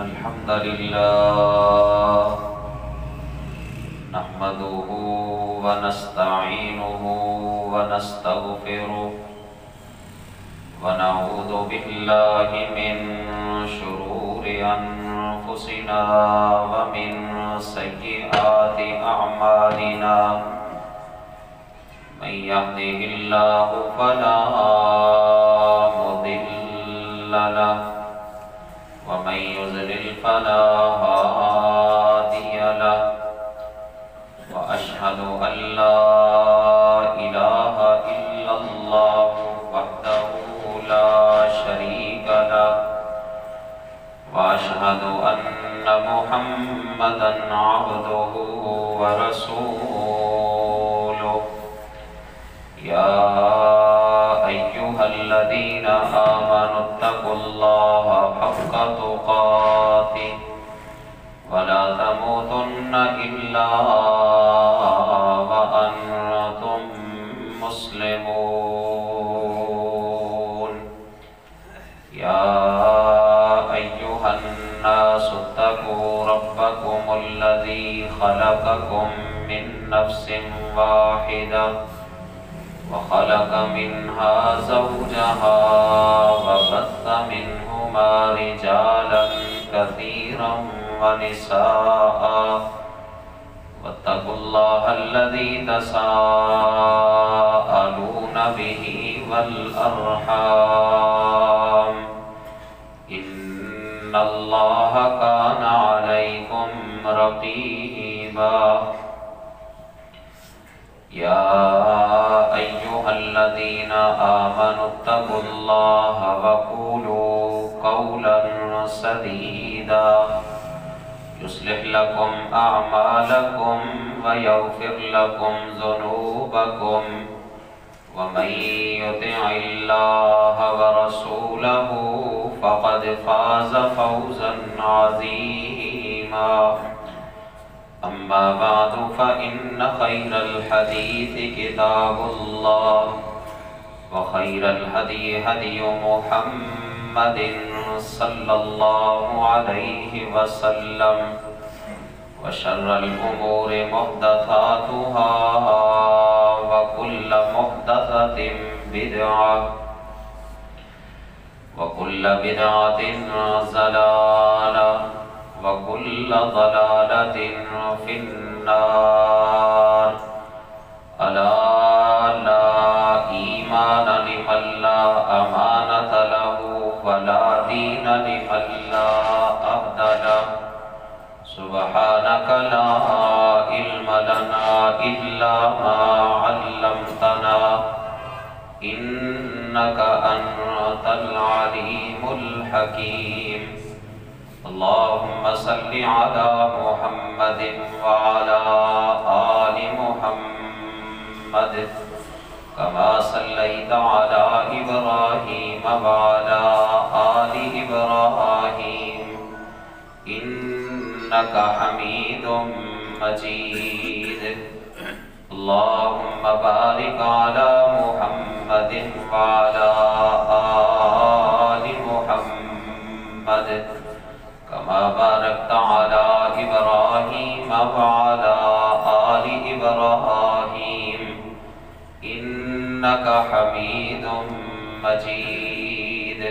الحمد لله نحمده ونستعينه ونستغفره ونعوذ بالله من شرور أنفسنا ومن سيئات أعمالنا من يهده الله فلا مضل له ومن يضلل فلا هادي له وأشهد أن لا إله إلا الله وحده لا شريك له وأشهد أن محمدا عبده ورسوله يا أيها الذين آمنوا اتقوا الله حق تقاته ولا تموتن إلا وأنتم مسلمون يا أيها الناس اتقوا ربكم الذي خلقكم من نفس واحدة وخلق منها زوجها وبث منهما رجالا كثيرا ونساء واتقوا الله الذي تساءلون به والأرحام إن الله كان عليكم رقيبا يا أيها الذين آمنوا اتقوا الله وقولوا قولا سديدا يصلح لكم أعمالكم ويغفر لكم ذنوبكم ومن يطع الله ورسوله فقد فاز فوزا عظيما أما بعد فإن خير الحديث كتاب الله وخير الهدي هدي محمد صلى الله عليه وسلم وشر الأمور محدثاتها وكل محدثة بدعة وكل بدعة ضلالة وكل ضلالة في النار ألا لا إيمان لمن لا أمانة له ولا دين لمن لا عهد له سبحانك لا علم لنا إلا ما علمتنا إنك أنت العليم الحكيم اللهم صل على محمد وعلى آل محمد كما صليت على إبراهيم وعلى آل إبراهيم إنك حميد مجيد اللهم بارك على محمد وعلى آل محمد كما باركت على إبراهيم وعلى آل إبراهيم إنك حميد مجيد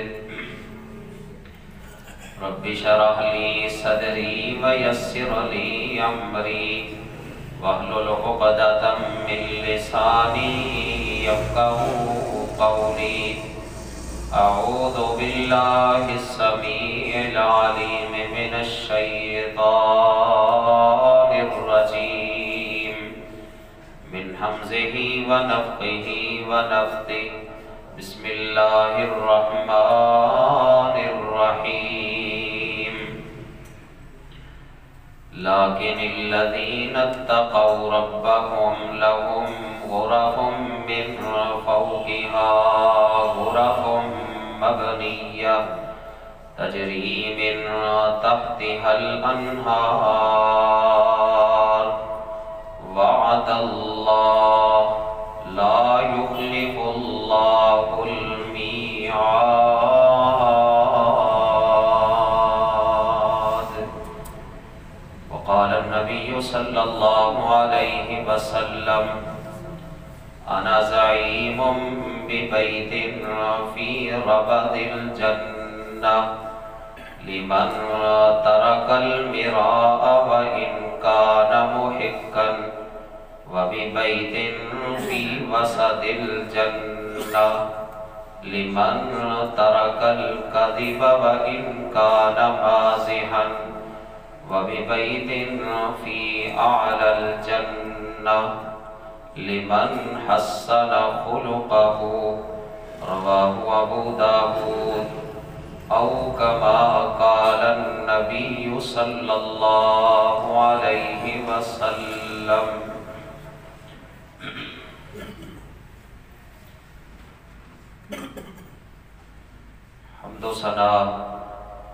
رب اشرح لي صدري ويسر لي أمري واحلل عقدة من لساني يفقهوا قولي أعوذ بالله السميع العليم من الشيطان الرجيم من همزه ونفخه ونفثه بسم الله الرحمن الرحيم لكن الذين اتقوا ربهم لهم غرف من فوقها غرف مبنية تجري من تحتها الأنهار وعد الله لا يخلف الله الميعاد صلی اللہ علیہ وسلم انا زعیم ببیت فی ربد الجنہ لمن ترک المراء وإن كان محقا وببيت في وسط الجنة لمن ترك الكذب وإن كان مازحا وببيت في أعلى الجنة لمن حسن خلقه رواه أبو داود او کما قال النبی صلی اللہ علیہ وسلم۔ حمد و ثنا،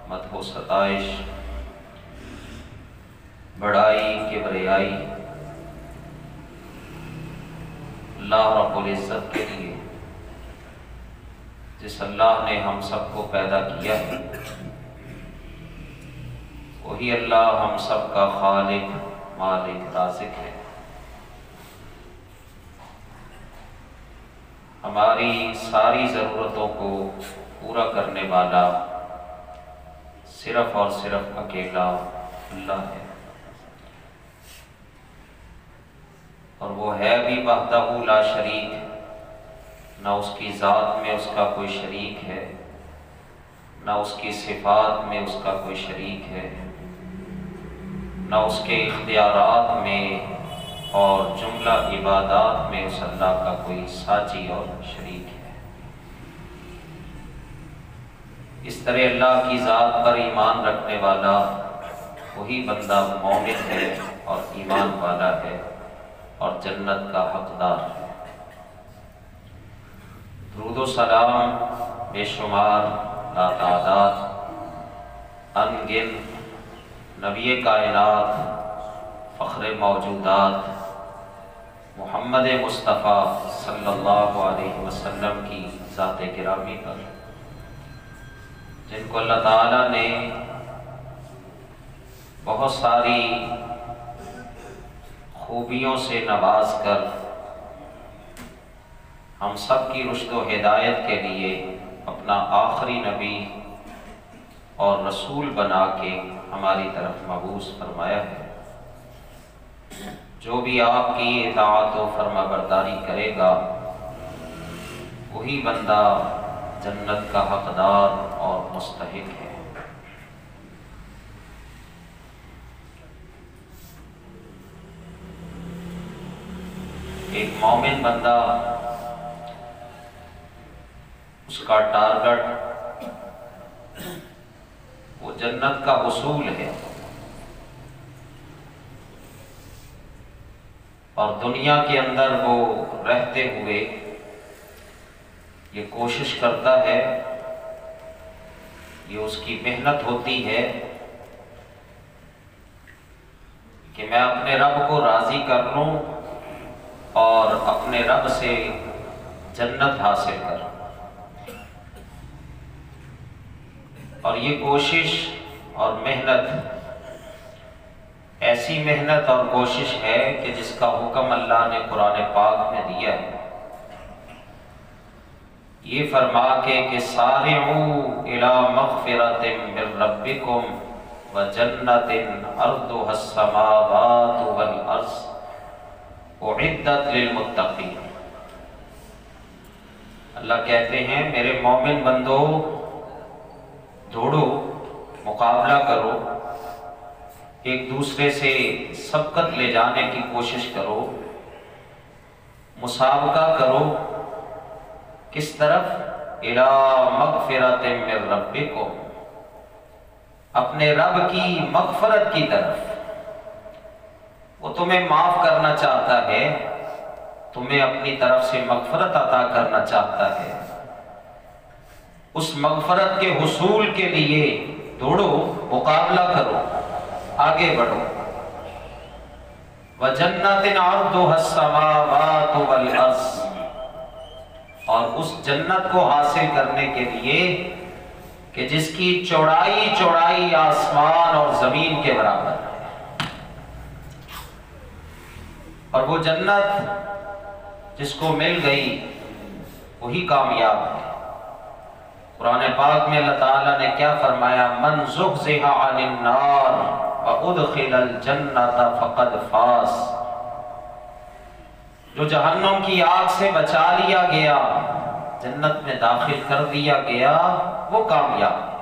مدح و ستائش، بڑائی کبریائی اللہ رب العزت کے لیے، جس اللہ نے ہم سب کو پیدا کیا ہے، وہی اللہ ہم سب کا خالق، مالک، رازق ہے۔ ہماری ساری ضرورتوں کو پورا کرنے والا صرف اور صرف اکیلا اللہ ہے، اور وہ ہے بھی وحدہ لا شریک، نہ اس کی ذات میں اس کا کوئی شریک ہے، نہ اس کی صفات میں اس کا کوئی شریک ہے، نہ اس کے اختیارات میں اور جملہ عبادات میں اس اللہ کا کوئی ساجی اور شریک ہے۔ اس طرح اللہ کی ذات پر ایمان رکھنے والا وہی بندہ مومن ہے اور ایمان والا ہے اور جنت کا حقدار ہے۔ درود و سلام بے شمار لاتعداد انگن نبی کائنات، فخر موجودات محمد مصطفیٰ صلی اللہ علیہ وسلم کی ذات گرامی پر، جن کو اللہ تعالیٰ نے بہت ساری خوبیوں سے نواز کر ہم سب کی رشد و ہدایت کے لیے اپنا آخری نبی اور رسول بنا کے ہماری طرف مبعوث فرمایا ہے۔ جو بھی آپ کی اطاعت و فرما برداری کرے گا وہی بندہ جنت کا حقدار اور مستحق ہے۔ ایک مومن بندہ، اس کا ٹارگٹ وہ جنت کا حصول ہے، اور دنیا کے اندر وہ رہتے ہوئے یہ کوشش کرتا ہے، یہ اس کی محنت ہوتی ہے کہ میں اپنے رب کو راضی کر لوں اور اپنے رب سے جنت حاصل کروں، اور یہ کوشش اور محنت ایسی محنت اور کوشش ہے کہ جس کا حکم اللہ نے قرآن پاک میں دیا ہے، یہ فرما کہ سارعوا الی مغفرۃ من ربکم وجنۃ عرضها السماوات والارض اعدت للمتقین۔ اللہ کہتے ہیں میرے مومن بندو، دوڑو، مقابلہ کرو، ایک دوسرے سے سبقت لے جانے کی کوشش کرو، مسابقہ کرو، کس طرف؟ الی مغفرۃ من ربکم، اپنے رب کی مغفرت کی طرف۔ وہ تمہیں معاف کرنا چاہتا ہے، تمہیں اپنی طرف سے مغفرت عطا کرنا چاہتا ہے، اس مغفرت کے حصول کے لیے دوڑو، مقابلہ کرو، آگے بڑھو۔ وَجَنَّةٍ عَرْضُهَا السَّمَاوَاتُ وَالْأَرْضُ، اور اس جنت کو حاصل کرنے کے لیے کہ جس کی چوڑائی آسمان اور زمین کے برابر ہے، اور وہ جنت جس کو مل گئی وہی کامیاب ہے۔ قرآن پاک میں اللہ تعالیٰ نے کیا فرمایا؟ من زحزح عن النار وادخل الجنۃ فقد فاز۔ جو جہنم کی آگ سے بچا لیا گیا، جنت میں داخل کر دیا گیا، وہ کامیاب ہے۔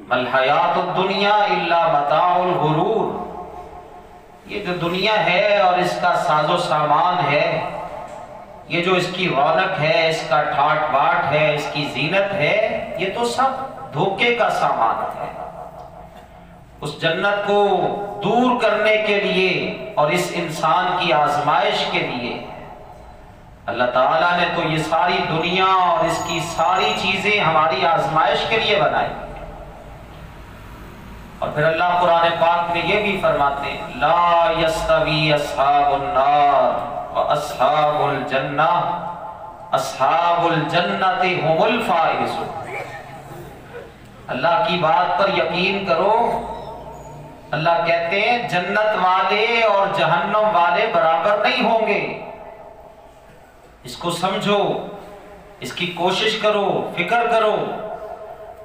مل حیات الدنیا الا متاع الغرور۔ یہ جو دنیا ہے اور اس کا ساز و سامان ہے، یہ جو اس کی رونق ہے، اس کا ٹھاٹ باٹ ہے، اس کی زینت ہے، یہ تو سب دھوکے کا سامان ہے۔ اس جنت کو دور کرنے کے لیے اور اس انسان کی آزمائش کے لیے اللہ تعالیٰ نے تو یہ ساری دنیا اور اس کی ساری چیزیں ہماری آزمائش کے لیے بنائی۔ اور پھر اللہ قرآن پاک میں یہ بھی فرماتے ہیں لا یستوی اصحاب النار واصحاب الجنہ اصحاب الجنۃ هم الفائزون۔ اللہ کی بات پر یقین کرو، اللہ کہتے ہیں جنت والے اور جہنم والے برابر نہیں ہوں گے۔ اس کو سمجھو، اس کی کوشش کرو، فکر کرو،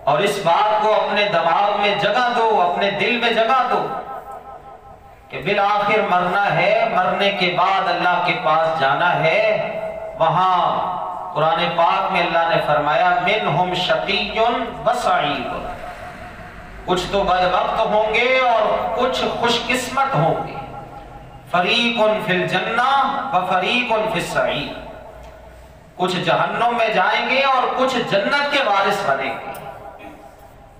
اور اس بات کو اپنے دماغ میں جگہ دو، اپنے دل میں جگہ دو کہ بالآخر مرنا ہے، مرنے کے بعد اللہ کے پاس جانا ہے۔ وہاں قرآن پاک میں اللہ نے فرمایا منہم شقی و سعید، کچھ تو بدبخت ہوں گے اور کچھ خوش قسمت ہوں گے۔ فریق فی الجنہ و فریق فی السعیر، کچھ جہنم میں جائیں گے اور کچھ جنت کے وارث بنیں گے۔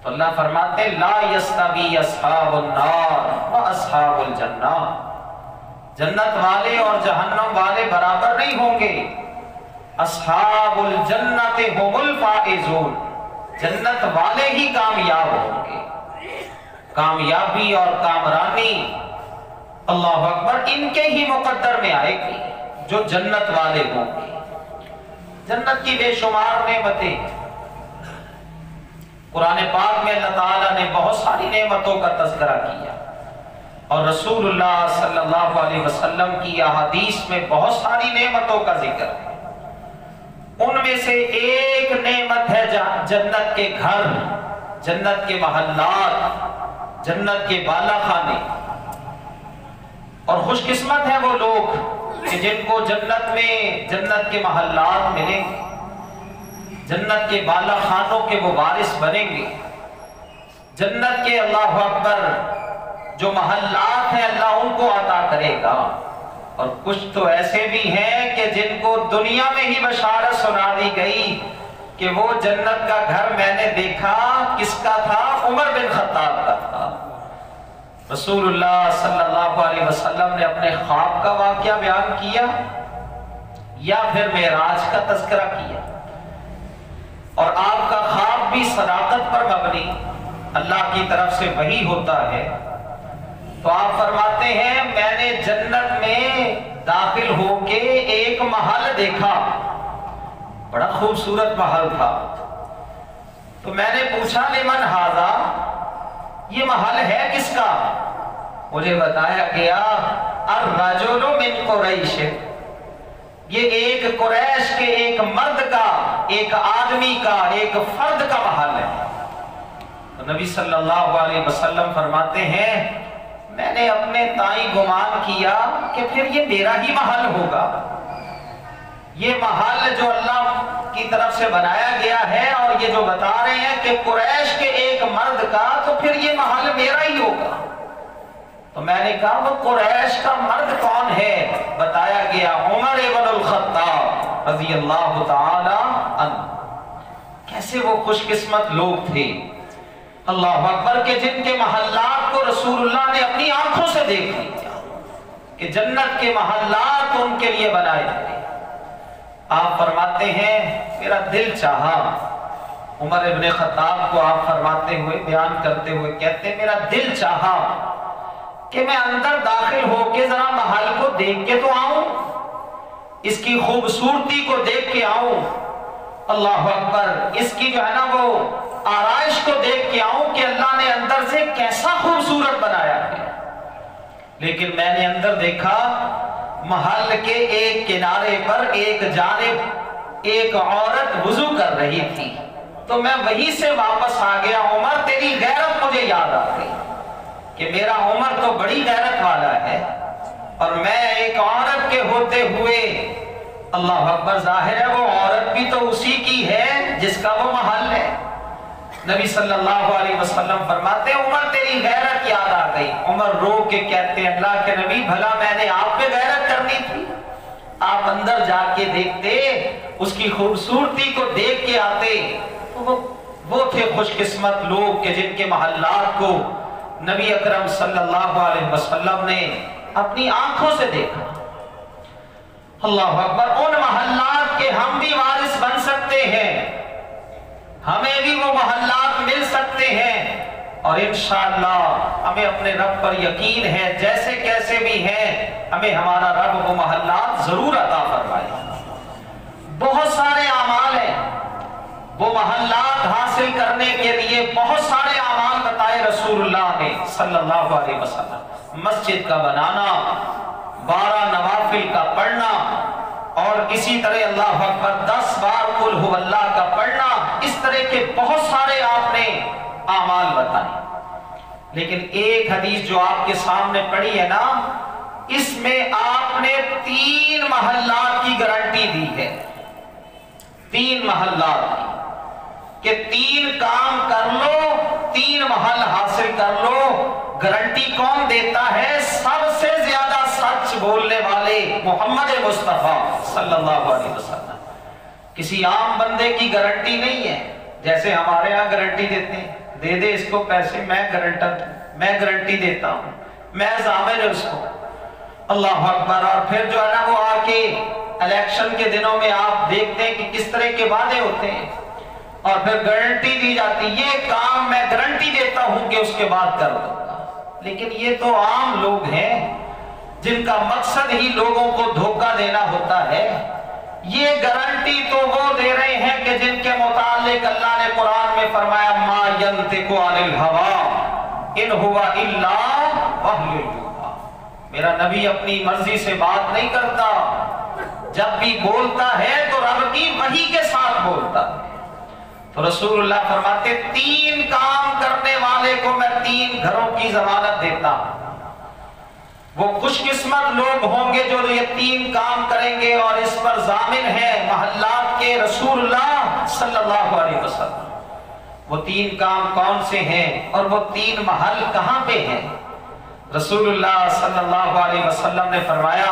تو اللہ فرماتے لا یستوی اصحاب النار و اصحاب الجنہ، جنت والے اور جہنم والے برابر نہیں ہوں گے۔ اصحاب الجنۃ هم الفائزون، جنت والے ہی کامیاب ہوں گے۔ کامیابی اور کامرانی اللہ اکبر ان کے ہی مقدر میں آئے گی جو جنت والے ہوں گے۔ جنت کی بے شمار نعمتیں، قرآن پاک میں اللہ تعالیٰ نے بہت ساری نعمتوں کا تذکرہ کیا، اور رسول اللہ صلی اللہ علیہ وسلم کی احادیث میں بہت ساری نعمتوں کا ذکر ہے۔ ان میں سے ایک نعمت ہے جنت کے گھر، جنت کے محلات، جنت کے بالا خانے۔ اور خوش قسمت ہیں وہ لوگ کہ جن کو جنت میں جنت کے محلات ملیں گے، جنت کے بالا خانوں کے وہ وارث بنیں گے۔ جنت کے اللہ اکبر جو محلات ہیں اللہ ان کو عطا کرے گا۔ اور کچھ تو ایسے بھی ہیں کہ جن کو دنیا میں ہی بشارت سنا دی گئی کہ وہ جنت کا گھر میں نے دیکھا، کس کا تھا؟ عمر بن خطاب کا تھا۔ رسول اللہ صلی اللہ علیہ وسلم نے اپنے خواب کا واقعہ بیان کیا یا پھر معراج کا تذکرہ کیا، اور آپ کا خواب بھی صداقت پر مبنی اللہ کی طرف سے وحی ہوتا ہے۔ تو آپ فرماتے ہیں میں نے جنت میں داخل ہو کے ایک محل دیکھا، بڑا خوبصورت محل تھا۔ تو میں نے پوچھا لمن ھذا، یہ محل ہے کس کا؟ مجھے بتایا گیا الرجل من قریش، یہ ایک قریش کے ایک مرد کا، ایک آدمی کا، ایک فرد کا محل ہے۔ تو نبی صلی اللہ علیہ وسلم فرماتے ہیں میں نے اپنے تائیں گمان کیا کہ پھر یہ میرا ہی محل ہوگا۔ یہ محل جو اللہ کی طرف سے بنایا گیا ہے اور یہ جو بتا رہے ہیں کہ قریش کے ایک مرد کا، تو پھر یہ محل میرا ہی ہوگا۔ تو میں نے کہا وہ قریش کا مرد کون ہے؟ بتایا گیا عمر بن الخطاب رضی اللہ تعالی عنہ۔ کیسے وہ خوش قسمت لوگ تھے اللہ اکبر کہ جن کے محلات کو رسول اللہ نے اپنی آنکھوں سے دیکھ لیا کہ جنت کے محلات ان کے لیے بنائے گئے۔ آپ فرماتے ہیں میرا دل چاہا، عمر ابن خطاب کو آپ فرماتے ہوئے بیان کرتے ہوئے کہتے ہیں میرا دل چاہا کہ میں اندر داخل ہو کے ذرا محل کو دیکھ کے تو آؤں، اس کی خوبصورتی کو دیکھ کے آؤں، اللہ اکبر اس کی جو ہے نا وہ آرائش کو دیکھ کے آؤں کہ اللہ نے اندر سے کیسا خوبصورت بنایا ہے۔ لیکن میں نے اندر دیکھا محل کے ایک کنارے پر ایک جانب ایک عورت وضو کر رہی تھی، تو میں وہیں سے واپس آ گیا۔ عمر تیری غیرت مجھے یاد آ گئی کہ میرا عمر تو بڑی غیرت والا ہے، اور میں ایک عورت کے ہوتے ہوئے، اللہ اکبر، ظاہر ہے وہ عورت بھی تو اسی کی ہے جس کا وہ محل ہے۔ نبی صلی اللہ علیہ وسلم فرماتے ہیں عمر تیری غیرت یاد آ گئی۔ عمر رو کے کہتے ہیں اللہ کے نبی بھلا میں نے آپ پہ غیرت کرنی تھی؟ آپ اندر جا کے دیکھتے، اس کی خوبصورتی کو دیکھ کے آتے۔ وہ تھے خوش قسمت لوگ کہ جن کے محلات کو نبی اکرم صلی اللہ علیہ وسلم نے اپنی آنکھوں سے دیکھا۔ اللہ اکبر، ان محلات کے ہم بھی وارث بن سکتے ہیں، ہمیں بھی وہ محلات مل سکتے ہیں، اور انشاءاللہ ہمیں اپنے رب پر یقین ہے جیسے کیسے بھی ہیں ہمیں ہمارا رب وہ محلات ضرور عطا فرمائے۔ بہت سارے اعمال ہیں، وہ محلات حاصل کرنے کے لیے بہت سارے اعمال بتائے رسول اللہ نے صلی اللہ علیہ وسلم۔ مسجد کا بنانا، 12 نوافل کا پڑھنا، اور اسی طرح اللہ اکبر 10 بار قل هو اللہ کا پڑھنا، اس طرح کے بہت سارے آپ نے اعمال بتائے۔ لیکن ایک حدیث جو آپ کے سامنے پڑھی ہے نا، اس میں آپ نے 3 محلات کی گارنٹی دی ہے، 3 محلات کی، کہ 3 کام کر لو 3 محل حاصل کر لو۔ گارنٹی کون دیتا ہے؟ سب سے زیادہ سچ بولنے والے محمد مصطفیٰ صلی اللہ علیہ وسلم۔ کسی عام بندے کی گارنٹی نہیں ہے، جیسے ہمارے ہاں گارنٹی دیتے ہیں، دے دے اس کو پیسے، میں گارنٹی دیتا ہوں، میں ضامن ہے اس کو۔ اللہ اکبر، اور پھر جو ہے نا وہ آ کے الیکشن کے دنوں میں آپ دیکھتے ہیں کہ کس طرح کے وعدے ہوتے ہیں، اور پھر گارنٹی دی جاتی، یہ کام میں گارنٹی دیتا ہوں کہ اس کے بعد کر دوں گا۔ لیکن یہ تو عام لوگ ہیں جن کا مقصد ہی لوگوں کو دھوکہ دینا ہوتا ہے۔ یہ گارنٹی تو وہ دے رہے ہیں کہ جن کے متعلق اللہ نے قرآن میں فرمایا ما ینطق عن الہوی ان ہوا الا وحی یوحی، میرا نبی اپنی مرضی سے بات نہیں کرتا، جب بھی بولتا ہے تو رب کی وحی کے ساتھ بولتا ہے۔ تو رسول اللہ فرماتے 3 کام کرنے والے کو میں 3 گھروں کی ضمانت دیتا ہوں۔ وہ خوش قسمت لوگ ہوں گے جو یہ 3 کام کریں گے، اور اس پر ضامن ہے محلات کے رسول اللہ صلی اللہ علیہ وسلم۔ وہ 3 کام کون سے ہیں اور وہ 3 محل کہاں پہ ہیں؟ رسول اللہ صلی اللہ علیہ وسلم نے فرمایا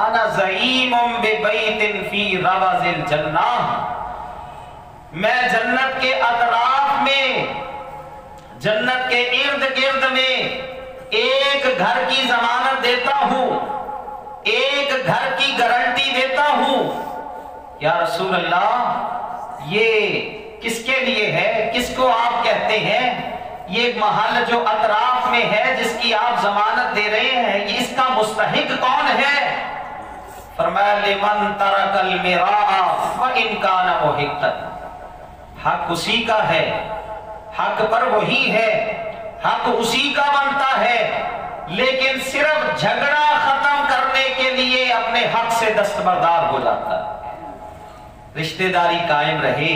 انا زعیم ببیت فی ربض الجنہ، میں جنت کے اطراف میں، جنت کے ارد گرد میں ایک گھر کی ضمانت دیتا ہوں، ایک گھر کی گارنٹی دیتا ہوں۔ یا رسول اللہ یہ کس کے لیے ہے؟ کس کو آپ کہتے ہیں؟ یہ محل جو اطراف میں ہے جس کی آپ ضمانت دے رہے ہیں، یہ اس کا مستحق کون ہے؟ فرمایا لمن ترک المراء وان کان محقا، حق اسی کا ہے، حق پر وہی ہے، حق اسی کا بنتا ہے، لیکن صرف جھگڑا ختم کرنے کے لیے اپنے حق سے دستبردار ہو جاتا ہے۔ رشتہ داری قائم رہے،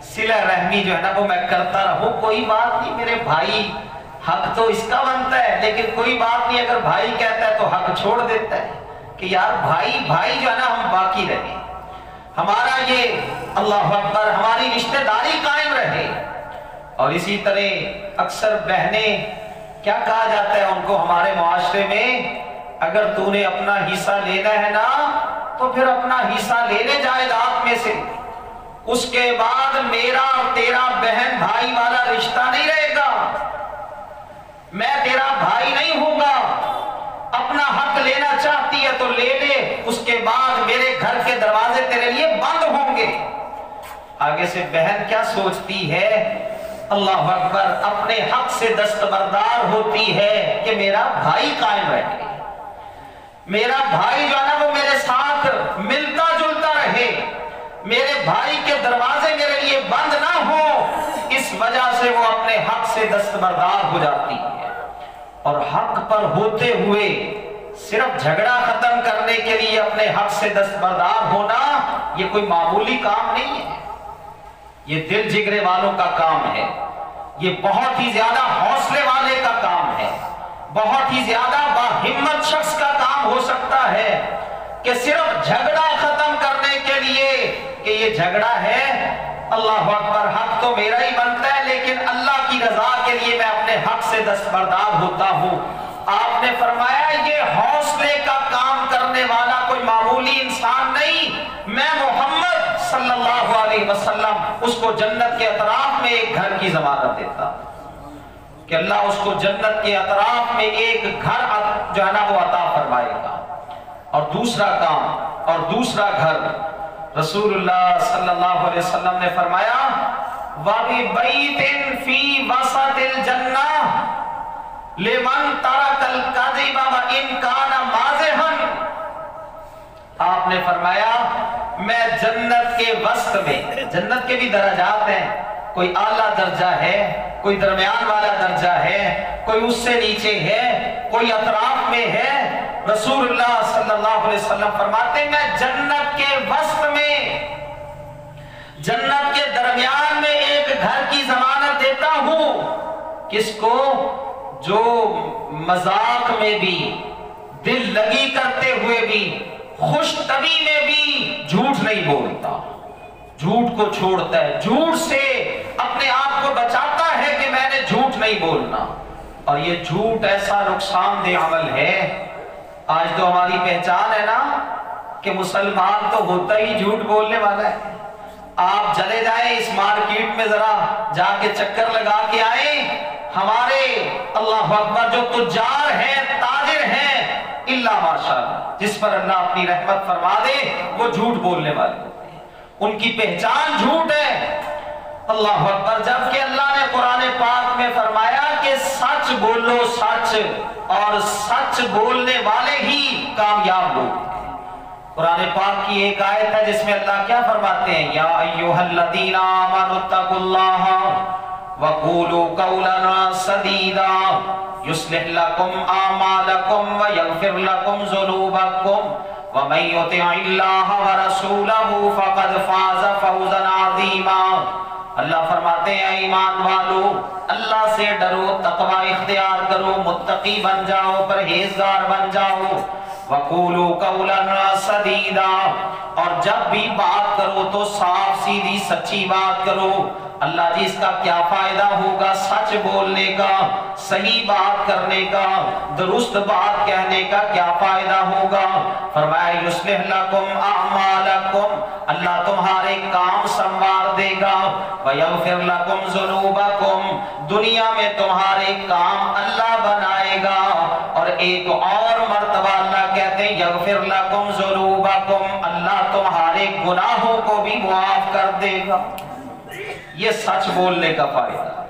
صلہ رحمی جو ہے نا وہ میں کرتا رہوں، کوئی بات نہیں میرے بھائی، حق تو اس کا بنتا ہے، لیکن کوئی بات نہیں اگر بھائی کہتا ہے تو حق چھوڑ دیتا ہے کہ یار بھائی بھائی جو ہے نا ہم باقی رہیں، ہمارا یہ اللہ اکبر ہماری رشتہ داری قائم رہے۔ اور اسی طرح اکثر بہنیں کیا کہا جاتا ہے ان کو ہمارے معاشرے میں، اگر تو نے اپنا حصہ لینا ہے نا تو پھر اپنا حصہ لے لے جائیداد میں سے، اس کے بعد میرا اور تیرا بہن بھائی والا رشتہ نہیں رہے گا، میں تیرا بھائی نہیں ہوں گا، اپنا حق لینا چاہتی ہے تو لے لے، اس کے بعد میرے گھر کے دروازے تیرے لیے بند ہوں گے۔ آگے سے بہن کیا سوچتی ہے؟ اللہ اکبر، اپنے حق سے دستبردار ہوتی ہے کہ میرا بھائی قائم رہے، میرا بھائی جو ہے نا وہ میرے ساتھ ملتا جلتا رہے، میرے بھائی کے دروازے میرے لیے بند نہ ہو، اس وجہ سے وہ اپنے حق سے دستبردار ہو جاتی ہے۔ اور حق پر ہوتے ہوئے صرف جھگڑا ختم کرنے کے لیے اپنے حق سے دستبردار ہونا یہ کوئی معمولی کام نہیں ہے، یہ دل جگرے والوں کا کام ہے، یہ بہت ہی زیادہ حوصلے والے کا کام ہے، بہت ہی زیادہ باہمت شخص کا کام ہو سکتا ہے کہ صرف جھگڑا ختم کرنے کے لیے کہ یہ جھگڑا ہے، اللہ اکبر، حق تو میرا ہی بنتا ہے لیکن اللہ کی رضا کے لیے میں اپنے حق سے دستبردار ہوتا ہوں۔ آپ نے فرمایا یہ حوصلے کا کام کرنے والا کوئی معمولی انسان نہیں، میں محمد صلی اللہ علیہ وسلم اس کو جنت کے اطراف میں ایک گھر کی ضمانت دیتا کہ اللہ اس کو جنت کے اطراف میں ایک گھر جو ہے نا وہ عطا فرمائے گا۔ اور دوسرا کام اور دوسرا گھر، رسول اللہ صلی اللہ علیہ وسلم نے فرمایا وَبِبَيْتٍ فِي وَسَطِ الْجَنَّةِ لِمَنْ تَرَكَ الْكَذِبَ وَإِنْ كَانَ مَازِحًا۔ آپ نے فرمایا میں جنت کے وسط میں، جنت کے بھی درجات ہیں، کوئی اعلیٰ درجہ ہے، کوئی درمیان والا درجہ ہے، کوئی اس سے نیچے ہے، کوئی اطراف میں ہے۔ رسول اللہ صلی اللہ علیہ وسلم فرماتے ہیں میں جنت کے وسط میں، جنت کے درمیان میں ایک گھر کی ضمانت دیتا ہوں، کس کو؟ جو مذاق میں بھی، دل لگی کرتے ہوئے بھی، خوش طبی میں بھی جھوٹ نہیں بولتا، جھوٹ کو چھوڑتا ہے، جھوٹ سے اپنے آپ کو بچاتا ہے کہ میں نے جھوٹ نہیں بولنا۔ اور یہ جھوٹ ایسا نقصان دہ عمل ہے، آج تو ہماری پہچان ہے نا کہ مسلمان تو ہوتا ہی جھوٹ بولنے والا ہے۔ آپ چلے جائیں اس مارکیٹ میں ذرا جا کے چکر لگا کے آئیں، ہمارے اللہ اکبر جو تجار ہیں، تاجر ہیں، اللہ ماشاءاللہ جس پر اللہ اپنی رحمت فرما دے، وہ جھوٹ بولنے والے ہوتے ہیں، ان کی پہچان جھوٹ ہے۔ اللہ اکبر، جبکہ اللہ نے قرآن پاک میں فرمایا کہ سچ بولو سچ، اور سچ بولنے والے ہی کامیاب لوگ ہیں۔ قرآن پاک کی ایک آیت ہے جس میں اللہ کیا فرماتے ہیں، یا ایھا الذین آمنوا اتقوا اللہ وقولوا قولا سدیدا یصلح لکم اعمالکم ویغفر لکم ذنوبکم ومن یطع اللہ ورسولہ فقد فاز فوزا عظیما۔ اللہ فرماتے ہیں ایمان والو، اللہ سے ڈرو، تقوی اختیار کرو، متقی بن جاؤ، پرہیزگار بن جاؤ۔ وَقُولُوا قَوْلًا سَدِيدًا، اور جب بھی بات کرو تو صاف سیدھی سچی بات کرو۔ اللہ جی اس کا کیا فائدہ ہوگا؟ سچ بولنے کا، صحیح بات کرنے کا، درست بات کہنے کا کیا فائدہ ہوگا؟ فرمایا یصلح لکم اعمالکم، اللہ تمہارے کام سنوار دے گا، ویغفر لکم ذنوبکم، دنیا میں تمہارے کام اللہ بنائے گا۔ اور ایک اور مرتبہ اللہ کہتے ہیں یغفر لکم ذنوبکم، اللہ تمہارے گناہوں کو بھی معاف کر دے گا۔ یہ سچ بولنے کا فائدہ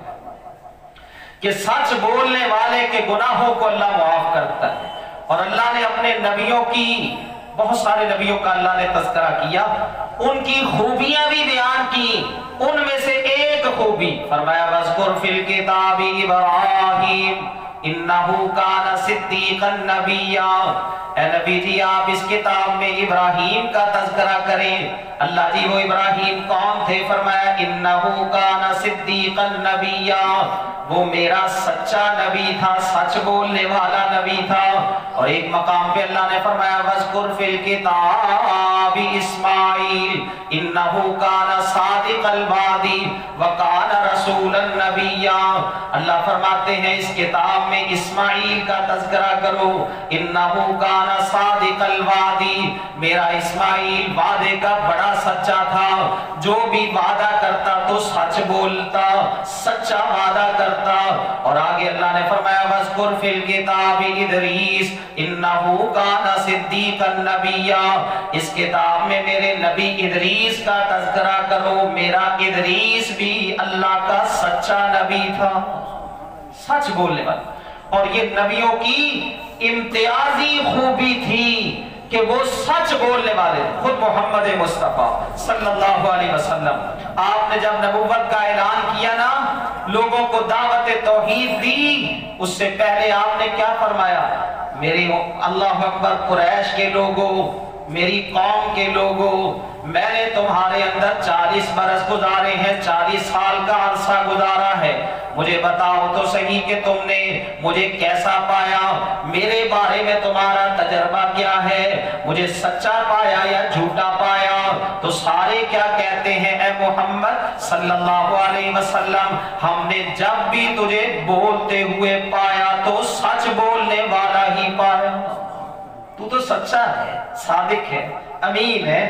کہ سچ بولنے والے کے گناہوں کو اللہ معاف کرتا ہے۔ اور اللہ نے اپنے نبیوں کی، بہت سارے نبیوں کا اللہ نے تذکرہ کیا، ان کی خوبیاں بھی بیان کی، ان میں سے ایک خوبی فرمایا وَاذْكُرْ فِي الْكِتَابِ إِبْرَاهِيمَ إِنَّهُ كَانَ صِدِّيقًا نَبِيًّا۔ اے نبی جی آپ اس کتاب میں ابراہیم کا تذکرہ کریں۔ اللہ جی وہ ابراہیم کون تھے؟ فرمایا إِنَّهُ كَانَ صِدِّيقًا نَبِيًّا، وہ میرا سچا نبی تھا، سچ بولنے والا نبی تھا۔ اور ایک مقام پہ اللہ نے فرمایا وَاذْكُرْ فِي الْكِتَابِ إِسْمَاعِيلَ إِنَّهُ كَانَ صَادِقَ الْوَعْدِ وَكَانَ رَسُولًا نَبِيًّا۔ اللہ فرماتے ہیں اس کتاب میں اسماعیل کا تذکرہ کرو، إِنَّهُ كَانَ صَادِقَ الْوَعْدِ، میرا اسماعیل وعدے کا بڑا سچا تھا، جو بھی وعدہ کرتا تو سچ بولتا، سچا وعدہ کرتا۔ اور آگے اللہ نے فرمایا وَاذْكُرْ فِي الْكِتَابِ إِدْرِيسَ إِنَّهُ كَانَ صِدِّيقًا نَبِيًّا، اس کتاب میں میرے نبی ادریس کا تذکرہ کرو، میرا ادریس بھی اللہ کا سچا نبی تھا، سچ بولنے والا۔ اور یہ نبیوں کی امتیازی خوبی تھی کہ وہ سچ بولنے والے۔ خود محمد مصطفیٰ صلی اللہ علیہ وسلم، آپ نے جب نبوت کا اعلان کیا نا، لوگوں کو دعوت کلمت توحید دی، اس سے پہلے آپ نے کیا فرمایا؟ میری اللہ اکبر قریش کے لوگوں، میری قوم کے لوگوں، میں نے تمہارے اندر 40 برس گزارے ہیں، 40 سال کا عرصہ گزارا ہے، مجھے بتاؤ تو صحیح کہ تم نے مجھے کیسا پایا، میرے بارے میں تمہارا تجربہ کیا ہے، مجھے سچا پایا یا جھوٹا پایا؟ تو سارے کیا کہتے ہیں؟ اے محمد صلی اللہ علیہ وسلم، ہم نے جب بھی تجھے بولتے ہوئے پایا تو سچ بولنے والا ہی پایا، تو سچا ہے، صادق ہے، امین ہے۔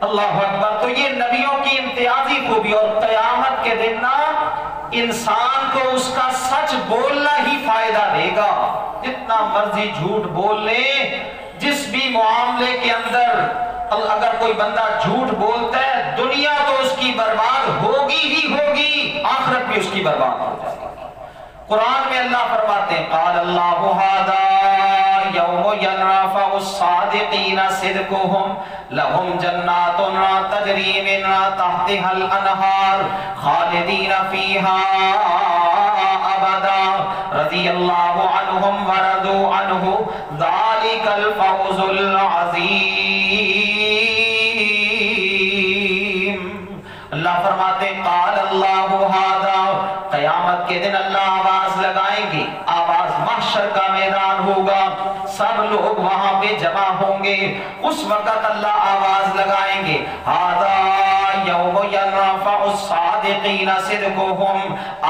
اللہ اکبر۔ تو یہ نبیوں کی امتیازی خوبی، اور قیامت کے دن نا انسان کو اس کا سچ بولنا ہی فائدہ دے گا، جتنا مرضی جھوٹ بول لے، جس بھی معاملے کے اندر اگر کوئی بندہ جھوٹ بولتا ہے دنیا تو اس کی برباد ہوگی ہی ہوگی، آخرت بھی اس کی برباد ہو جائے گی۔ قرآن میں اللہ فرماتے ہیں قال اللہ ھذا یوم ینفع الصادقین صدقهم لهم جنات تجری من تحتها الانہار خالدین فیہا ابدا رضی اللہ عنہم ورضوا عنہ ذالک الفوز العظیم۔ اللہ فرماتے ہیں قال اللہ ھذا، قیامت کے دن اللہ آواز لگائیں گے، آواز محشر کا میدان ہوگا، سب لوگ وہاں پہ جمع ہوں گے، اس وقت اللہ آواز لگائیں گے ھذا یوم ینفع الصادقین صدقهم،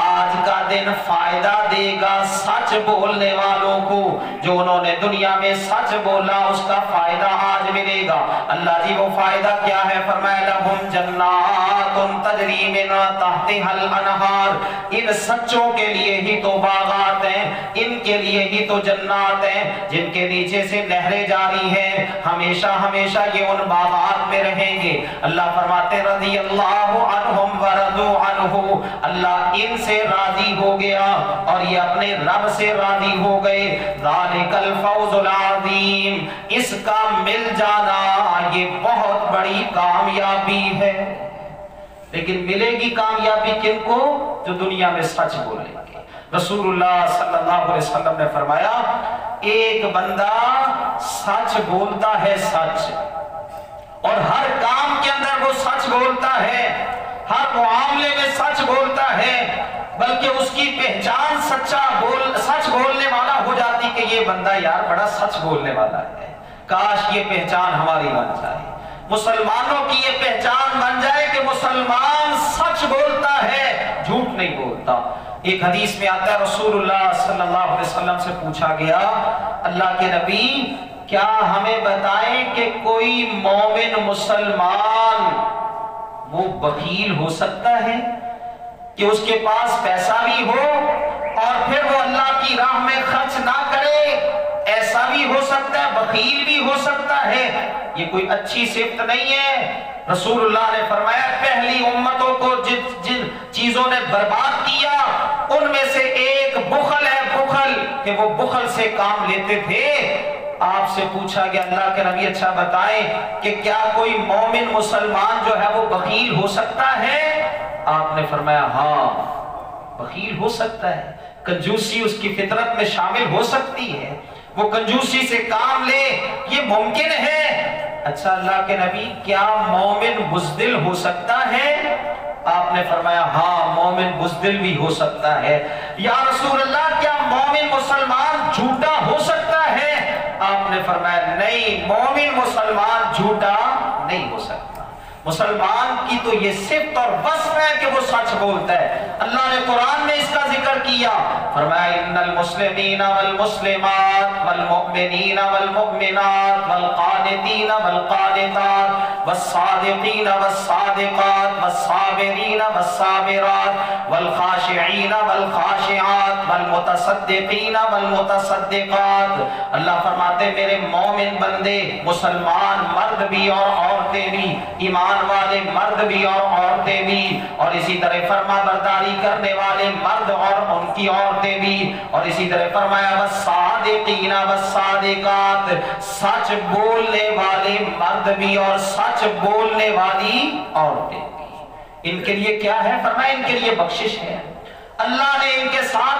آج کا دن فائدہ دے گا سچ بولنے والوں کو، جو انہوں نے دنیا میں سچ بولا اس کا فائدہ آج ملے گا۔ اللہ جی وہ فائدہ کیا ہے؟ فرمایا لہم جنات تجری من تحتها الانہار، ان سچوں کے لیے ہی تو باغات ہیں، ان کے لیے ہی تو جنات ہیں جن کے نیچے سے نہریں جاری ہیں، ہمیشہ ہمیشہ یہ ان باغات میں رہیں گے۔ اللہ فرماتے رضی اللہ عنہم ورضوا عنہ، اللہ ان سے راضی ہو گیا اور یہ اپنے رب سے راضی ہو گئے۔ ذالک الفوز العظیم، اس کا مل جانا یہ بہت بڑی کامیابی ہے۔ لیکن ملے گی کامیابی کن کو؟ جو دنیا میں سچ بولیں گے۔ رسول اللہ صلی اللہ علیہ وسلم نے فرمایا ایک بندہ سچ بولتا ہے، سچ، اور ہر کام کے اندر وہ سچ بولتا ہے، ہر معاملے میں سچ بولتا ہے، بلکہ اس کی پہچان سچ بولنے والا ہو جاتی کہ یہ بندہ یار بڑا سچ بولنے والا ہے، کاش یہ پہچان ہماری بن جائے، مسلمانوں کی یہ پہچان بن جائے کہ مسلمان سچ بولتا ہے، جھوٹ نہیں بولتا۔ ایک حدیث میں آتا ہے رسول اللہ صلی اللہ علیہ وسلم سے پوچھا گیا اللہ کے نبی کیا ہمیں بتائیں کہ کوئی مومن مسلمان وہ بخیل ہو سکتا ہے کہ اس کے پاس پیسہ بھی ہو اور پھر وہ اللہ کی راہ میں خرچ نہ کرے؟ ایسا بھی ہو سکتا ہے، بخیل بھی ہو سکتا ہے، یہ کوئی اچھی صفت نہیں ہے۔ رسول اللہ نے فرمایا پہلی امتوں کو جن چیزوں نے برباد کیا ان میں سے ایک بخل ہے، بخل، کہ وہ بخل سے کام لیتے تھے۔ آپ سے پوچھا گیا اللہ کے نبی اچھا بتائیں کہ کیا کوئی مومن مسلمان جو ہے وہ بخیل ہو سکتا ہے؟ آپ نے فرمایا ہاں بخیل ہو سکتا ہے، کنجوسی اس کی فطرت میں شامل ہو سکتی ہے، وہ کنجوسی سے کام لے، یہ ممکن ہے۔ اچھا اللہ کے نبی کیا مومن بزدل ہو سکتا ہے؟ آپ نے فرمایا ہاں مومن بزدل بھی ہو سکتا ہے۔ یا رسول اللہ کیا مومن مسلمان جھوٹا ہو سکتا ہے؟ آپ نے فرمایا نہیں، مومن مسلمان جھوٹا نہیں ہو سکتا۔ مسلمان کی تو یہ صفت اور وصف ہے کہ وہ سچ بولتا ہے۔ اللہ نے قرآن میں اس کا ذکر کیا، فرمایا ان المسلمین والمسلمات والمؤمنین والمؤمنات والقانتین والقانتات والصادقین والصادقات والصابرین والصابرات والخاشعین والخاشعات والمتصدقین والمتصدقات۔ اللہ فرماتے میرے مومن بندے، مسلمان مرد بھی اور عورتیں بھی، ایمان والے مرد بھی اور عورتیں بھی، اور اسی طرح فرما برداری کرنے والے مرد اور ان کی عورتیں بھی، اور اسی طرح فرمایا والصادقین والصادقات، سچ بولنے والے مرد بھی اور سچ بولنے والی عورتیں بھی۔ ان کے لیے کیا ہے؟ فرمایا ان کے لیے بخشش ہے، اللہ نے ان کے ساتھ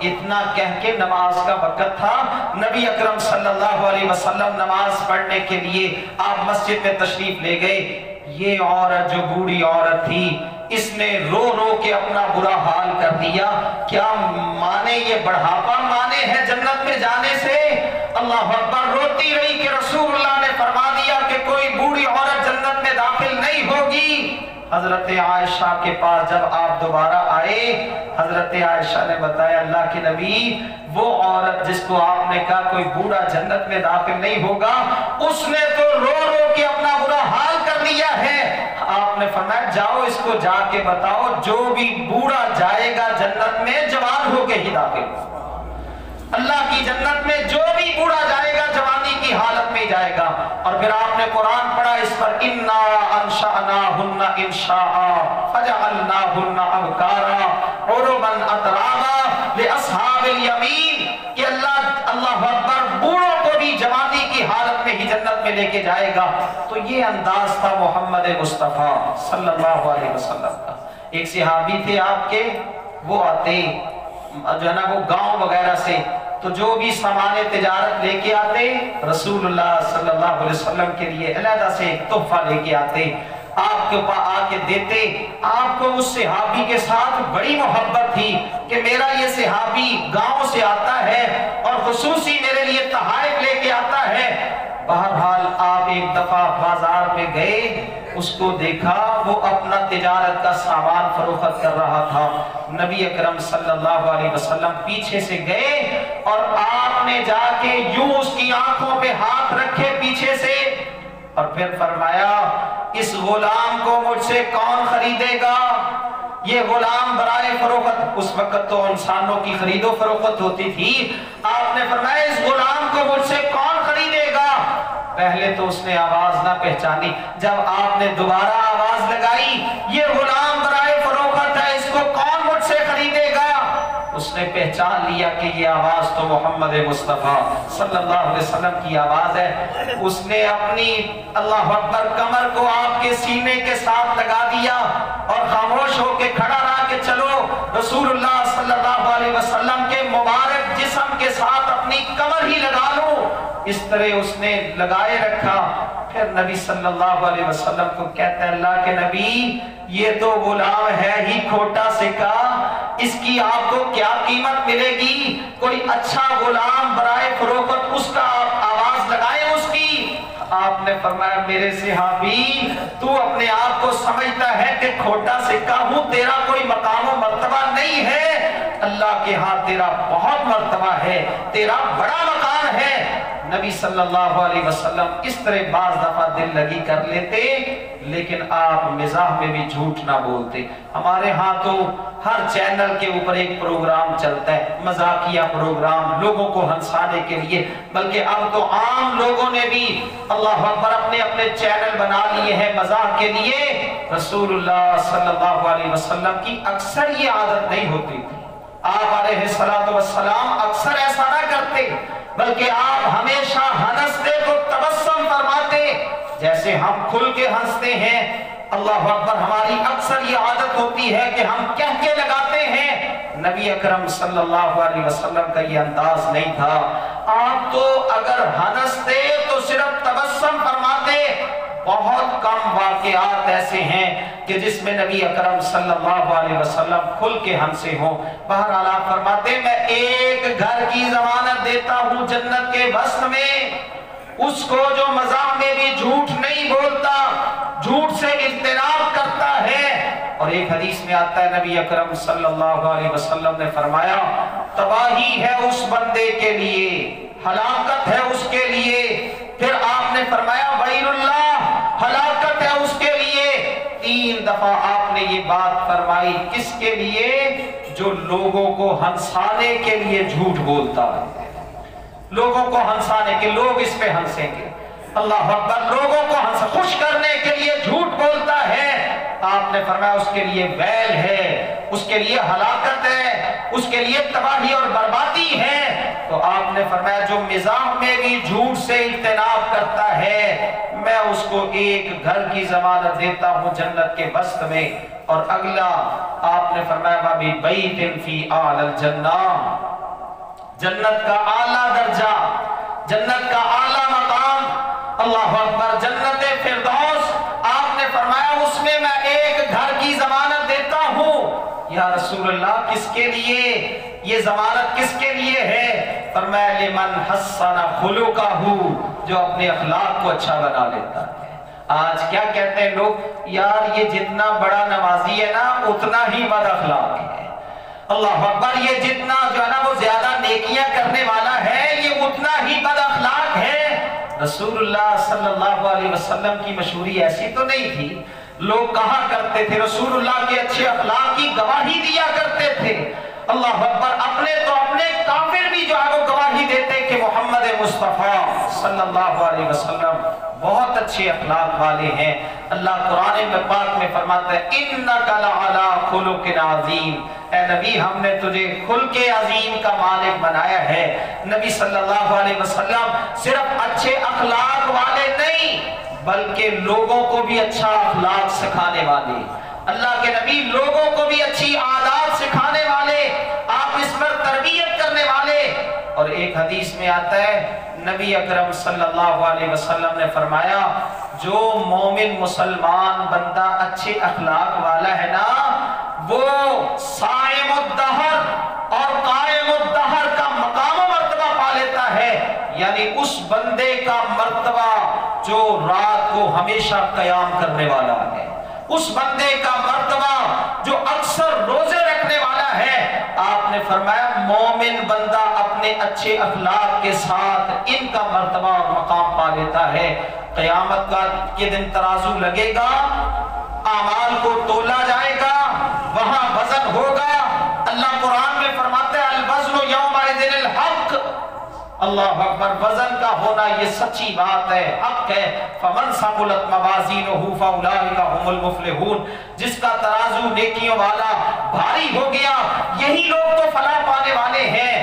اتنا کہہ کے نماز کا وقت تھا، نبی اکرم صلی اللہ علیہ وسلم نماز پڑھنے کے لیے آپ مسجد میں تشریف لے گئے۔ یہ عورت جو بوڑھی عورت تھی، اس نے رو رو کے اپنا برا حال کر دیا۔ کیا مانے یہ بڑھاپا مانے ہے جنت میں جانے سے؟ اللہ اکبر، روتی رہی کہ رسول اللہ نے فرما دیا کہ کوئی بوڑھی عورت جنت میں داخل نہیں ہوگی۔ حضرت عائشہ کے پاس جب آپ دوبارہ آئے، حضرت عائشہ نے بتایا اللہ کے نبی، وہ عورت جس کو آپ نے کہا کوئی بوڑھا جنت میں داخل نہیں ہوگا، اس نے تو رو رو کے اپنا برا حال کر لیا ہے۔ آپ نے فرمایا جاؤ اس کو جا کے بتاؤ جو بھی بوڑھا جائے گا جنت میں جوان ہو کے ہی داخل ہوگا۔ اللہ کی جنت میں جو بھی بوڑھا جائے گا جوانی کی حالت میں جائے گا۔ اور پھر آپ نے قرآن پڑھا اس پر، اِنَّا أَنشَأْنَاهُنَّ إِنشَاءً فَجَعَلْنَاهُنَّ أَبْكَارًا عُرُبًا أَتْرَابًا لِأَصْحَابِ الْيَمِينِ، کہ اللہ اکبر بوڑھوں کو بھی جوانی کی حالت میں ہی جنت میں لے کے جائے گا۔ تو یہ انداز تھا محمد مصطفیٰ صلی اللہ علیہ وسلم کا۔ ایک صحابی تھے آپ کے، وہ آتے جو ہے نا وہ گاؤں وغیرہ سے، تو جو بھی سامان تجارت لے کے آتے رسول اللہ صلی اللہ علیہ وسلم کے لیے علیحدہ سے ایک تحفہ لے کے آتے، آپ کے پاس آ کے دیتے۔ آپ کو اس صحابی کے ساتھ بڑی محبت تھی کہ میرا یہ صحابی گاؤں سے آتا ہے اور خصوصی میرے لیے تحائف لے کے آتا ہے۔ بہرحال آپ ایک دفعہ بازار میں گئے، اس کو دیکھا وہ اپنا تجارت کا سامان فروخت کر رہا تھا۔ نبی اکرم صلی اللہ علیہ وسلم پیچھے سے گئے اور آپ نے جا کے یوں اس کی آنکھوں پہ ہاتھ رکھے پیچھے سے، اور پھر فرمایا اس غلام کو مجھ سے کون خریدے گا؟ یہ غلام برائے فروخت، اس وقت تو انسانوں کی خرید و فروخت ہوتی تھی، آپ نے فرمایا اس غلام کو مجھ سے کون خریدے گا؟ پہلے تو اس نے آواز نہ پہچانی، جب آپ نے دوبارہ آواز لگائی یہ غلام برائے فروخت ہے، اس کو کون مجھ سے خریدے گا؟ اس نے پہچان لیا کہ یہ آواز تو محمد مصطفیٰ صلی اللہ علیہ وسلم کی آواز ہے۔ اس نے اپنی اللہ اکبر کمر کو آپ کے سینے کے ساتھ لگا دیا اور خاموش ہو کے کھڑا رہا کہ چلو رسول اللہ صلی اللہ علیہ وسلم کے مبارک جسم کے ساتھ اپنی کمر ہی لگا لوں۔ اس طرح اس نے لگائے رکھا۔ پھر نبی صلی اللہ علیہ وسلم کو کہتا ہے اللہ کے نبی یہ تو غلام ہے ہی کھوٹا سکا، اس کی آپ کو کیا قیمت ملے گی؟ کوئی اچھا غلام برائے فروخت اس کا آپ آواز لگائے اس کی۔ آپ نے فرمایا میرے صحابی تو اپنے آپ کو سمجھتا ہے کہ کھوٹا سکا ہوں، تیرا کوئی مقام و مرتبہ نہیں ہے، اللہ کے ہاں تیرا بہت مرتبہ ہے، تیرا بڑا مقام ہے۔ نبی صلی اللہ علیہ وسلم اس طرح بعض دفعہ دل لگی کر لیتے، لیکن آپ مزاح میں بھی جھوٹ نہ بولتے۔ ہمارے ہاں تو ہر چینل کے اوپر ایک پروگرام چلتا ہے، مذاقیہ پروگرام لوگوں کو ہنسانے کے لیے، بلکہ اب تو عام لوگوں نے بھی اللہ اکبر اپنے اپنے چینل بنا لیے ہیں مذاق کے لیے۔ رسول اللہ صلی اللہ علیہ وسلم کی اکثر یہ عادت نہیں ہوتی تھی، آپ علیہ السلام اکثر ایسا نہ کرتے، بلکہ آپ ہمیشہ ہنستے تو تبسم فرماتے، جیسے ہم کھل کے ہنستے ہیں۔ اللہ اکبر، ہماری اکثر یہ عادت ہوتی ہے کہ ہم کہہ کے لگاتے ہیں، نبی اکرم صلی اللہ علیہ وسلم کا یہ انداز نہیں تھا۔ آپ تو اگر ہنستے تو صرف تبسم فرماتے۔ بہت کم واقعات ایسے ہیں کہ جس میں نبی اکرم صلی اللہ علیہ وسلم کھل کے ہنسے ہوں۔ بہرحال آپ فرماتے میں ایک گھر کی ضمانت دیتا ہوں جنت کے وسط میں، اس کو جو مزاح میں بھی جھوٹ نہیں بولتا، جھوٹ سے اجتناب کرتا ہے۔ اور ایک حدیث میں آتا ہے نبی اکرم صلی اللہ علیہ وسلم نے فرمایا تباہی ہے اس بندے کے لیے، ہلاکت ہے اس کے لیے۔ پھر آپ نے فرمایا ویل اللہ، ہلاکت ہے اس کے لیے۔ 3 دفعہ آپ نے یہ بات فرمائی، کس کے لیے؟ جو لوگوں کو ہنسانے کے لیے جھوٹ بولتا ہے، لوگوں کو ہنسانے کے، لوگ اس پہ ہنسیں گے، اللہ اکبر، لوگوں کو خوش کرنے کے لیے جھوٹ بولتا ہے۔ آپ نے فرمایا اس کے لیے ویل ہے، اس کے لیے ہلاکت ہے، اس کے لیے تباہی اور بربادی ہے۔ تو آپ نے فرمایا جو مزاح میں بھی جھوٹ سے اجتناب کرتا ہے میں اس کو ایک گھر کی ضمانت دیتا ہوں جنت کے بسط میں. اور اگلا آپ نے فرمایا بابی بیت فی اعلی الجنہ، جنت کا اعلیٰ درجہ، جنت کا اعلیٰ مقام، اللہ اکبر، جنت فردوس، آپ نے فرمایا اس میں میں ایک گھر کی ضمانت دیتا ہوں. یا رسول اللہ کس کے لیے یہ ضمانت، کس کے لیے ہے؟ فرمایا لمن حسن خلقہ، جو اپنے اخلاق کو اچھا بنا لیتا ہے. آج کیا کہتے ہیں لوگ، یار یہ جتنا بڑا نمازی ہے نا اتنا ہی بد اخلاق ہے. اللہ اکبر، یہ جتنا جو ہے نا وہ زیادہ نیکیاں کرنے والا ہے یہ اتنا ہی بد اخلاق ہے. رسول اللہ صلی اللہ علیہ وسلم کی مشہوری ایسی تو نہیں تھی. لوگ کہا کرتے تھے رسول اللہ کے اچھے اخلاق کی گواہی دیا کرتے تھے. اللہ اکبر، اپنے تو اپنے کافر بھی جو ہے وہ گواہی دیتے کہ محمد مصطفیٰ صلی اللہ علیہ وسلم بہت اچھے اخلاق والے ہیں. اللہ قرآن پاک میں فرماتا ہے اِنَّكَ لَعَلَىٰ خُلُقٍ عَظِيمٍ، اے نبی ہم نے تجھے خلق عظیم کا مالک بنایا ہے. نبی صلی اللہ علیہ وسلم صرف اچھے اخلاق والے نہیں بلکہ لوگوں کو بھی اچھا اخلاق سکھانے والے. اللہ کے نبی لوگوں کو بھی اچھی عادات سکھانے والے، آپ اس پر تربیت کرنے والے. اور ایک حدیث میں آتا ہے نبی اکرم صلی اللہ علیہ وسلم نے فرمایا جو مومن مسلمان بندہ اچھے اخلاق والا ہے نا وہ صائم الدہر اور قائم الدہر کا مقام و مرتبہ پا لیتا ہے. یعنی اس بندے کا مرتبہ جو رات کو ہمیشہ قیام کرنے والا ہے، اس بندے کا مرتبہ جو اکثر روزے رکھنے والا ہے. آپ نے فرمایا مومن بندہ اپنے اچھے اخلاق کے ساتھ ان کا مرتبہ اور مقام پا لیتا ہے. قیامت کے دن ترازو لگے گا، اعمال کو تولا جائے گا، وہاں وزن ہوگا. اللہ قرآن میں فرماتا ہے الوزن یومئذ الحق، اللہ اکبر، وزن کا ہونا یہ سچی بات ہے، حق ہے. فمن ثقلت موازینہ فاولئک هم المفلحون، جس کا ترازو نیکیوں والا بھاری ہو گیا یہی لوگ تو فلاح پانے والے ہیں.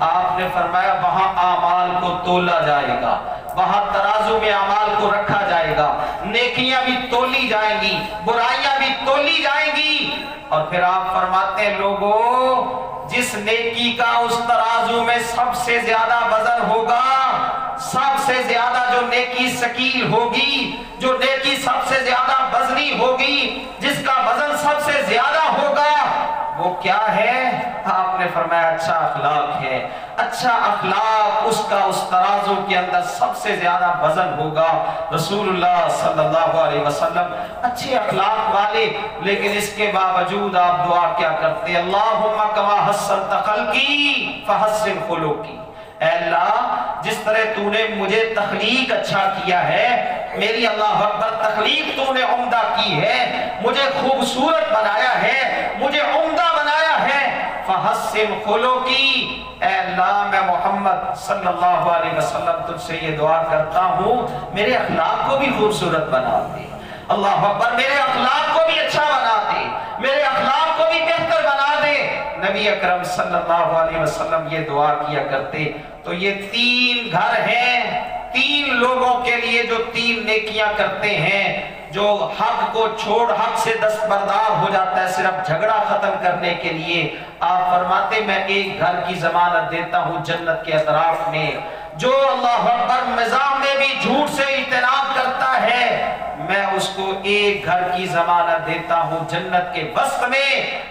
آپ نے فرمایا وہاں اعمال کو تولا جائے گا، وہاں ترازو میں اعمال کو رکھا جائے گا، نیکیاں بھی تولی جائیں گی، برائیاں بھی تولی جائیں گی. اور پھر آپ فرماتے ہیں لوگوں جس نیکی کا اس ترازو میں سب سے زیادہ وزن ہوگا، سب سے زیادہ جو نیکی ثقیل ہوگی، جو نیکی سب سے زیادہ وزنی ہوگی، جس کا وزن سب سے زیادہ ہوگا وہ کیا ہے؟ آپ نے فرمایا اچھا اخلاق ہے. اچھا اخلاق اس کا اس ترازو کے اندر سب سے زیادہ وزن ہوگا. رسول اللہ صلی اللہ علیہ وسلم اچھے اخلاق والے، لیکن اس کے باوجود آپ دعا کیا کرتے؟ اللہم کما حسنت خلقی فحسن خلقی، اے اللہ جس طرح تو نے مجھے تخلیق اچھا کیا ہے، میری اللہ اکبر تخلیق تو نے عمدہ کی ہے، مجھے خوبصورت بنایا ہے، مجھے عمدہ بنایا ہے، فحسن خلقی، اے اللہ میں محمد صلی اللہ علیہ وسلم تجھ سے یہ دعا کرتا ہوں میرے اخلاق کو بھی خوبصورت بنا دے. اللہ اکبر، میرے اخلاق کو بھی اچھا بنا دے، میرے اخلاق کو بھی بہتر بنا دے. نبی اکرم صلی اللہ علیہ وسلم یہ دعا کیا کرتے. تو یہ تین گھر ہیں تین لوگوں کے لیے جو تین نیکیاں کرتے ہیں، جو حق کو چھوڑ حق سے دستبردار ہو جاتا ہے صرف جھگڑا ختم کرنے کے لیے. آپ فرماتے میں ایک گھر کی ضمانت دیتا ہوں جنت کے اطراف میں. جو اللہ اکبر مزاح میں بھی جھوٹ سے اجتناب کرتا ہے میں اس کو ایک گھر کی ضمانت دیتا ہوں جنت کے وسط میں.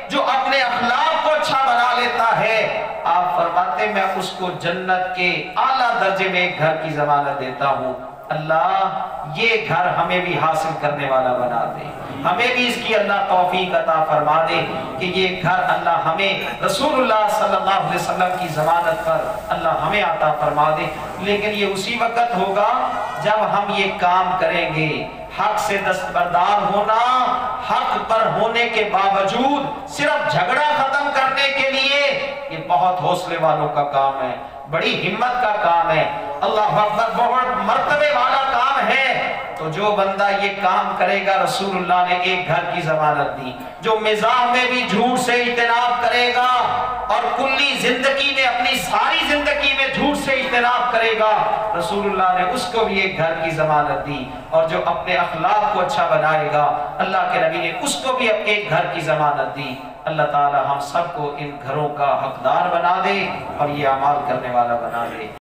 جو اپنے اخلاق کو اچھا بنا لیتا ہے آپ فرماتے میں اس کو جنت کے اعلیٰ درجے میں ایک گھر کی ضمانت دیتا ہوں. اللہ یہ گھر ہمیں بھی حاصل کرنے والا بنا دے، ہمیں بھی اس کی اللہ توفیق عطا فرما دے کہ یہ گھر اللہ ہمیں رسول اللہ صلی اللہ علیہ وسلم کی ضمانت پر اللہ ہمیں عطا فرما دے. لیکن یہ اسی وقت ہوگا جب ہم یہ کام کریں گے. حق سے دستبردار ہونا، حق پر ہونے کے باوجود صرف جھگڑا ختم کرنے کے لیے، یہ بہت حوصلے والوں کا کام ہے، بڑی ہمت کا کام ہے، اللہ اکبر بہت مرتبے والا کام ہے. تو تو جو بندہ یہ کام کرے گا رسول اللہ نے ایک گھر کی ضمانت دی. جو مزاح میں بھی جھوٹ سے اجتناب کرے گا اور کلی زندگی میں اپنی ساری زندگی میں جھوٹ سے اجتناب کرے گا رسول اللہ نے اس کو بھی ایک گھر کی ضمانت دی. اور جو اپنے اخلاق کو اچھا بنائے گا اللہ کے نبی نے اس کو بھی ایک گھر کی ضمانت دی. اللہ تعالی ہم سب کو ان گھروں کا حقدار بنا دے اور یہ اعمال کرنے والا بنا دے.